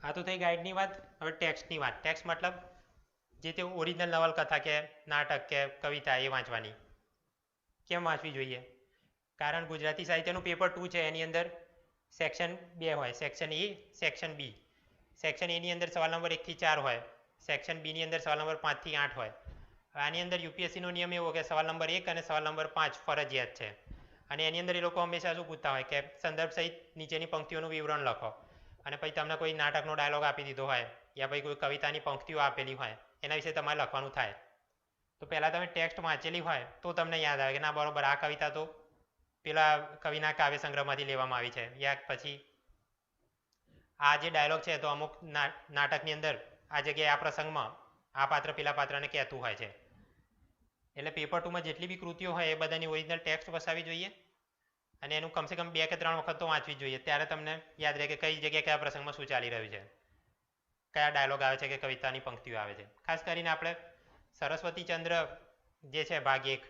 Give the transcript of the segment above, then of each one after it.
આ તો થઈ ગાઈડની વાત. હવે ટેક્સ્ટની વાત. ટેક્સ્ટ મતલબ જે તે ઓરિજિનલ નવલકથા કે નાટક કે કવિતા એ વાંચવાની. કેમ વાંચવી જોઈએ? કારણ ગુજરાતી સાહિત્યનું પેપર 2 છે, એની અંદર સેક્શન 2 હોય, section A, section B. Section એની અંદર સવાલ નંબર 1 થી 4 હોય, સેક્શન બીની અંદર સવાલ નંબર 5 થી 8 હોય. આની અંદર યુપીએસસીનો નિયમ એવો કે સવાલ નંબર 1 અને સવાલ નંબર 5 ફરજિયાત છે. અને એની અંદર એ લોકો હંમેશા શું પૂછતા હોય કે સંદર્ભ સહિત નીચેની પંક્તિઓનું વિવરણ લખો. અને પછી તમને કોઈ નાટકનો ડાયલોગ આપી દીધો હોય યા પછી કોઈ કવિતાની પંક્તિઓ આપેલી હોય, એના વિશે તમારે લખવાનું થાય. તો પહેલાં તમે ટેક્સ્ટ વાંચેલી હોય તો તમને યાદ આવે કે ના બરાબર, આ કવિતા તો પેલા કવિના કાવ્ય સંગ્રહમાંથી લેવામાં આવી છે, યા પછી આ જે ડાયલોગ છે તો અમુક નાટકની અંદર આ જગ્યાએ આ પ્રસંગમાં આ પાત્ર પેલા પાત્રને કહેતું હોય છે. એટલે પેપર 2માં જેટલી બી કૃતિઓ હોય એ બધાની ઓરિજિનલ ટેક્સ્ટ વસાવી જોઈએ અને એનું કમસે કમ 2 કે 3 વખત તો વાંચવી જોઈએ. ત્યારે તમને યાદ રહે કે કઈ જગ્યાએ કયા પ્રસંગમાં શું ચાલી રહ્યું છે, કયા ડાયલોગ આવે છે કે કવિતાની પંક્તિઓ આવે છે. ખાસ કરીને આપણે સરસ્વતીચંદ્ર જે છે ભાગ 1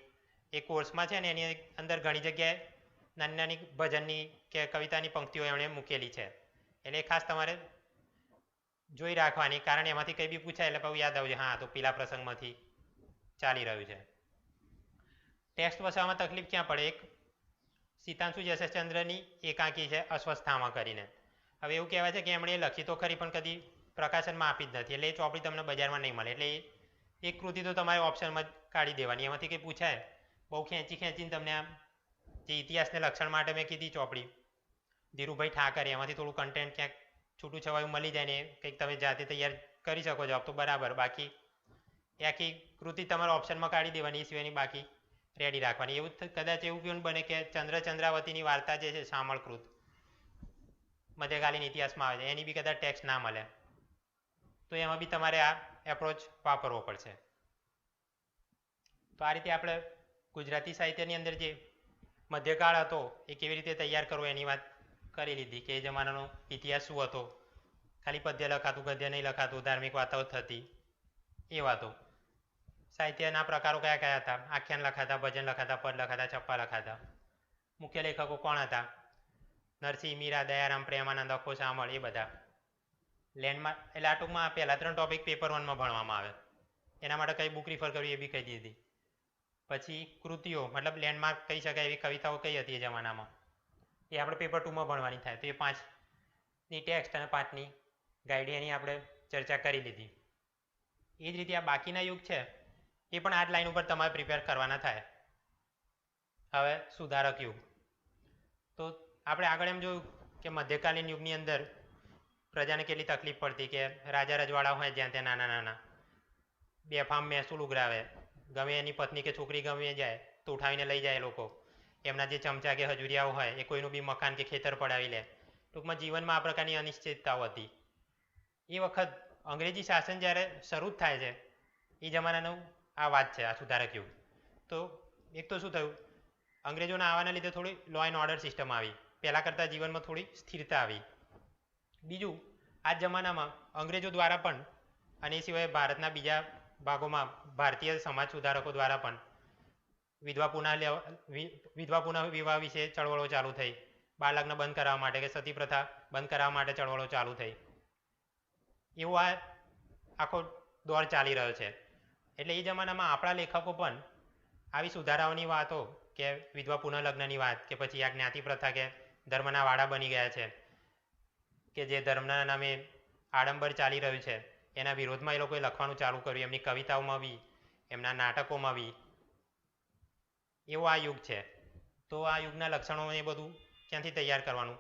એ કોર્સમાં છે ને, એની અંદર ઘણી જગ્યાએ નાની નાની ભજનની કે કવિતાની પંક્તિઓ એમણે મૂકેલી છે. એટલે ખાસ તમારે જોઈ રાખવાની, કારણ એમાંથી કંઈ બી પૂછાય એટલે પછી યાદ આવશે, હા તો પેલા પ્રસંગમાંથી ચાલી રહ્યું છે. ટેક્સ્ટ વસાવવામાં તકલીફ ક્યાં પડે? એક સીતાંશુ જશચંદ્રની એકાંકી છે અસ્વસ્થામાં કરીને. હવે એવું કહેવાય છે કે એમણે લખી તો ખરી પણ કદી પ્રકાશનમાં આપી જ નથી, એટલે એ ચોપડી તમને બજારમાં નહીં મળે. એટલે એક કૃતિ તો તમારે ઓપ્શનમાં જ કાઢી દેવાની. એમાંથી કંઈ પૂછાય બહુ ખેંચીને તમને આમ જે ઇતિહાસને લક્ષણ માટે મેં કીધી ચોપડી ધીરુભાઈ ઠાકરે, એમાંથી થોડું કન્ટેન્ટ ક્યાંક છૂટું છવાયું મળી જાય ને કંઈક તમે જાતે તૈયાર કરી શકો જવાબ તો બરાબર. બાકી એ આખી કૃતિ તમારે ઓપ્શનમાં કાઢી દેવાની, એ સિવાયની બાકી રેડી રાખવાની. એવું કદાચ એવું પણ બને કે ચંદ્રાવતીની વાર્તા જે છે શામળકૃત મધ્યકાલીન ઇતિહાસમાં આવે છે, એની બી કદાચ ટેક્સ્ટ ના મળે તો એમાં બી તમારે આ એપ્રોચ વાપરવો પડશે. તો આ રીતે આપણે ગુજરાતી સાહિત્યની અંદર જે મધ્યકાળ હતો એ કેવી રીતે તૈયાર કરવો એની વાત કરી લીધી, કે એ જમાનાનો ઇતિહાસ શું હતો, ખાલી પદ્ય લખાતું, ગદ્ય નહીં લખાતું, ધાર્મિક વાર્તાઓ થતી, એ વાતો. સાહિત્યના પ્રકારો કયા કયા હતા? આખ્યાન લખાતા, ભજન લખાતા, પદ લખાતા, છપ્પા લખાતા. મુખ્ય લેખકો કોણ હતા? નરસિંહ, મીરા, દયારામ, પ્રેમાનંદ, અખો, શામળ, એ બધા. લેન્ડમાર્ક એટલે આ ટૂંકમાં પહેલા 3 ટોપિક પેપર 1માં ભણવામાં આવે. એના માટે કઈ બુક રિફર કરવી એ બી કહી દીધી. પછી કૃતિઓ મતલબ લેન્ડમાર્ક કહી શકાય એવી કવિતાઓ કઈ હતી એ જમાનામાં, એ આપણે પેપર 2માં ભણવાની થાય. તો એ 5ની ટેક્સ્ટ અને 5ની ગાઈડ એની આપણે ચર્ચા કરી લીધી. એ જ રીતે આ બાકીના યુગ છે એ પણ આ જ લાઈન ઉપર તમારે પ્રિપેર કરવાના થાય. હવે સુધારક યુગ. તો આપણે આગળ એમ જોયું કે મધ્યકાલીન યુગની અંદર પ્રજાને કેટલી તકલીફ પડતી, કે રાજા રજવાડા હોય જ્યાં ત્યાં નાના નાના બેફામ મહેસૂલ ઉઘરાવે, ગમે એની પત્ની કે છોકરી ગમે જાય તો ઉઠાવીને લઈ જાય લોકો. એમના જે ચમચા કે હજુરિયાઓ હોય એ કોઈનું બી મકાન કે ખેતર પડાવી લે. ટૂંકમાં જીવનમાં આ પ્રકારની અનિશ્ચિતતાઓ હતી. એ વખત અંગ્રેજી શાસન જ્યારે શરૂ જ થાય છે એ જમાનાનું આ વાત છે, આ સુધારક યુગ. તો એક તો શું થયું, અંગ્રેજોના આવવાના લીધે થોડી લો એન્ડ ઓર્ડર સિસ્ટમ આવી, પહેલાં કરતાં જીવનમાં થોડી સ્થિરતા આવી. બીજું, આ જમાનામાં અંગ્રેજો દ્વારા પણ અને એ સિવાય ભારતના બીજા ભાગોમાં ભારતીય સમાજ સુધારકો દ્વારા પણ વિધવા પુનઃ વિવાહ વિશે ચળવળો ચાલુ થઈ. બાળ લગ્ન બંધ કરાવવા માટે કે સતી પ્રથા બંધ કરાવવા માટે ચળવળો ચાલુ થઈ. એવો આ આખો દોર ચાલી રહ્યો છે. એટલે એ જમાનામાં આપણા લેખકો પણ આવી સુધારાઓની વાતો, કે વિધવા પુનઃલગ્નની વાત, કે પછી આ જ્ઞાતિ પ્રથા કે ધર્મના વાડા બની ગયા છે, કે જે ધર્મના નામે આડંબર ચાલી રહ્યું છે, એના વિરોધમાં એ લોકોએ લખવાનું ચાલુ કર્યું. એમની કવિતાઓમાં બી, એમના નાટકોમાં બી. એવો આ યુગ છે. તો આ યુગના લક્ષણો એ બધું ક્યાંથી તૈયાર કરવાનું?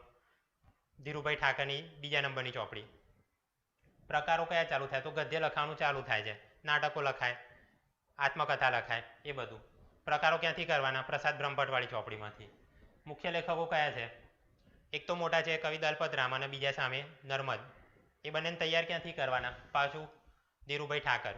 ધીરુભાઈ ઠાકરની 2 નંબરની ચોપડી. પ્રકારો કયા ચાલુ થાય? તો ગદ્ય લખવાનું ચાલુ થાય છે, નાટકો લખાય, આત્મકથા લખાય, એ બધું. પ્રકારો ક્યાંથી કરવાના? પ્રસાદ બ્રહ્મભટ્ટવાળી ચોપડીમાંથી. મુખ્ય લેખકો કયા છે? એક તો મોટા છે કવિ દલપતરામ અને બીજા સામે નર્મદ. એ બંનેને તૈયાર ક્યાંથી કરવાના? પાછું ધીરુભાઈ ઠાકર.